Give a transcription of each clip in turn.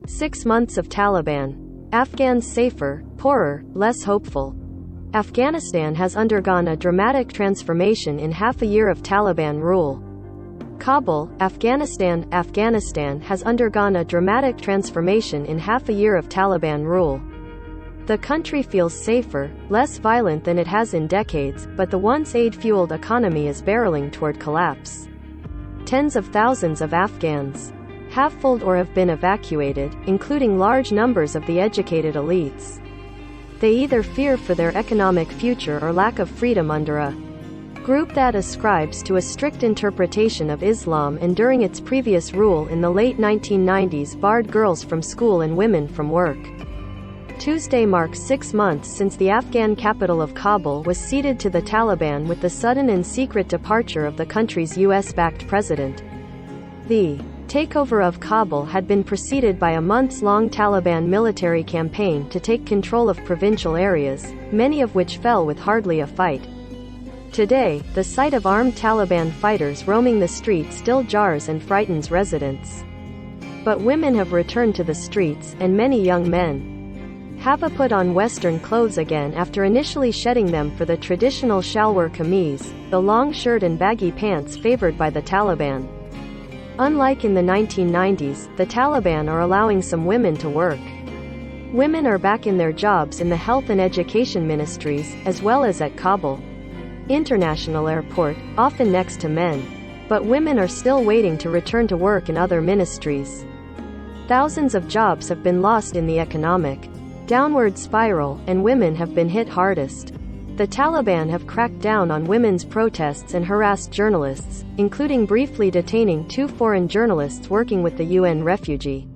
6 months of Taliban. Afghans safer, poorer, less hopeful. Afghanistan has undergone a dramatic transformation in half a year of Taliban rule. Kabul, Afghanistan. Afghanistan has undergone a dramatic transformation in half a year of Taliban rule. The country feels safer, less violent than it has in decades, but the once aid-fueled economy is barreling toward collapse. Tens of thousands of Afghans have fled or have been evacuated, including large numbers of the educated elites. They either fear for their economic future or lack of freedom under a group that ascribes to a strict interpretation of Islam and during its previous rule in the late 1990s barred girls from school and women from work. Tuesday marks 6 months since the Afghan capital of Kabul was ceded to the Taliban with the sudden and secret departure of the country's US-backed president. The takeover of Kabul had been preceded by a months-long Taliban military campaign to take control of provincial areas, many of which fell with hardly a fight. Today, the sight of armed Taliban fighters roaming the streets still jars and frightens residents. But women have returned to the streets, and many young men have put on Western clothes again after initially shedding them for the traditional shalwar kameez, the long shirt and baggy pants favored by the Taliban. Unlike in the 1990s, the Taliban are allowing some women to work. Women are back in their jobs in the health and education ministries, as well as at Kabul International Airport, often next to men. But women are still waiting to return to work in other ministries. Thousands of jobs have been lost in the economic downward spiral, and women have been hit hardest. The Taliban have cracked down on women's protests and harassed journalists, including briefly detaining 2 foreign journalists working with the UN Refugee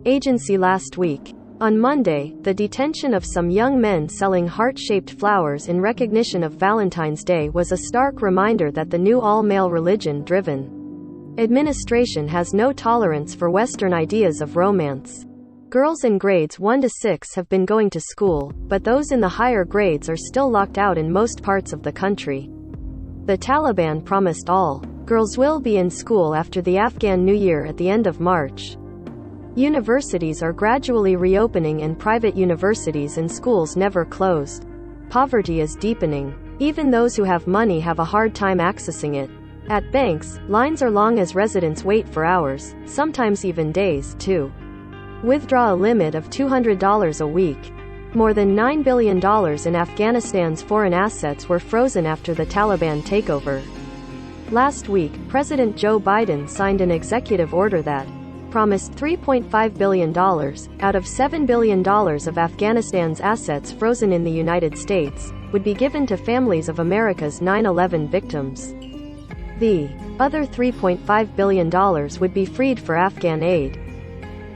Agency last week. On Monday, the detention of some young men selling heart-shaped flowers in recognition of Valentine's Day was a stark reminder that the new all-male religion-driven administration has no tolerance for Western ideas of romance. Girls in grades 1 to 6 have been going to school, but those in the higher grades are still locked out in most parts of the country. The Taliban promised all girls will be in school after the Afghan New Year at the end of March. Universities are gradually reopening and private universities and schools never closed. Poverty is deepening. Even those who have money have a hard time accessing it. At banks, lines are long as residents wait for hours, sometimes even days, to withdraw a limit of $200 a week. More than $9 billion in Afghanistan's foreign assets were frozen after the Taliban takeover. Last week, President Joe Biden signed an executive order that promised $3.5 billion, out of $7 billion of Afghanistan's assets frozen in the United States, would be given to families of America's 9/11 victims. The other $3.5 billion would be freed for Afghan aid.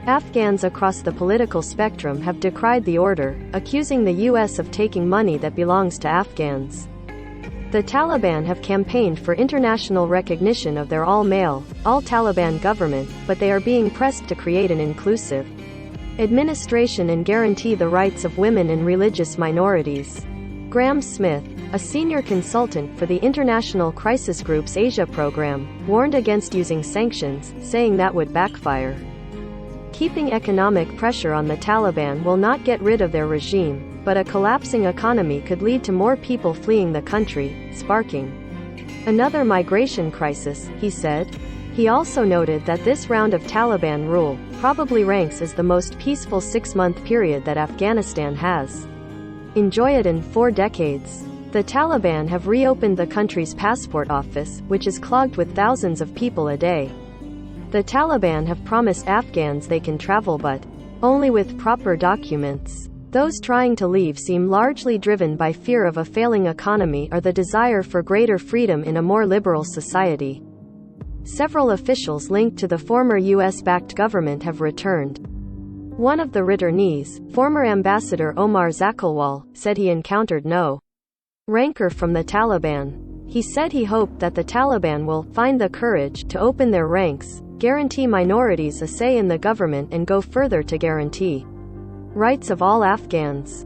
Afghans across the political spectrum have decried the order, accusing the U.S. of taking money that belongs to Afghans. The Taliban have campaigned for international recognition of their all-male, all-Taliban government, but they are being pressed to create an inclusive administration and guarantee the rights of women and religious minorities. Graham Smith, a senior consultant for the International Crisis Group's Asia program, warned against using sanctions, saying that would backfire. Keeping economic pressure on the Taliban will not get rid of their regime, but a collapsing economy could lead to more people fleeing the country, sparking another migration crisis, he said. He also noted that this round of Taliban rule probably ranks as the most peaceful 6-month period that Afghanistan has enjoyed in 4 decades. The Taliban have reopened the country's passport office, which is clogged with thousands of people a day. The Taliban have promised Afghans they can travel but only with proper documents. Those trying to leave seem largely driven by fear of a failing economy or the desire for greater freedom in a more liberal society. Several officials linked to the former US-backed government have returned. One of the returnees, former Ambassador Omar Zakalwal, said he encountered no rancor from the Taliban. He said he hoped that the Taliban will find the courage to open their ranks, guarantee minorities a say in the government and go further to guarantee rights of all Afghans.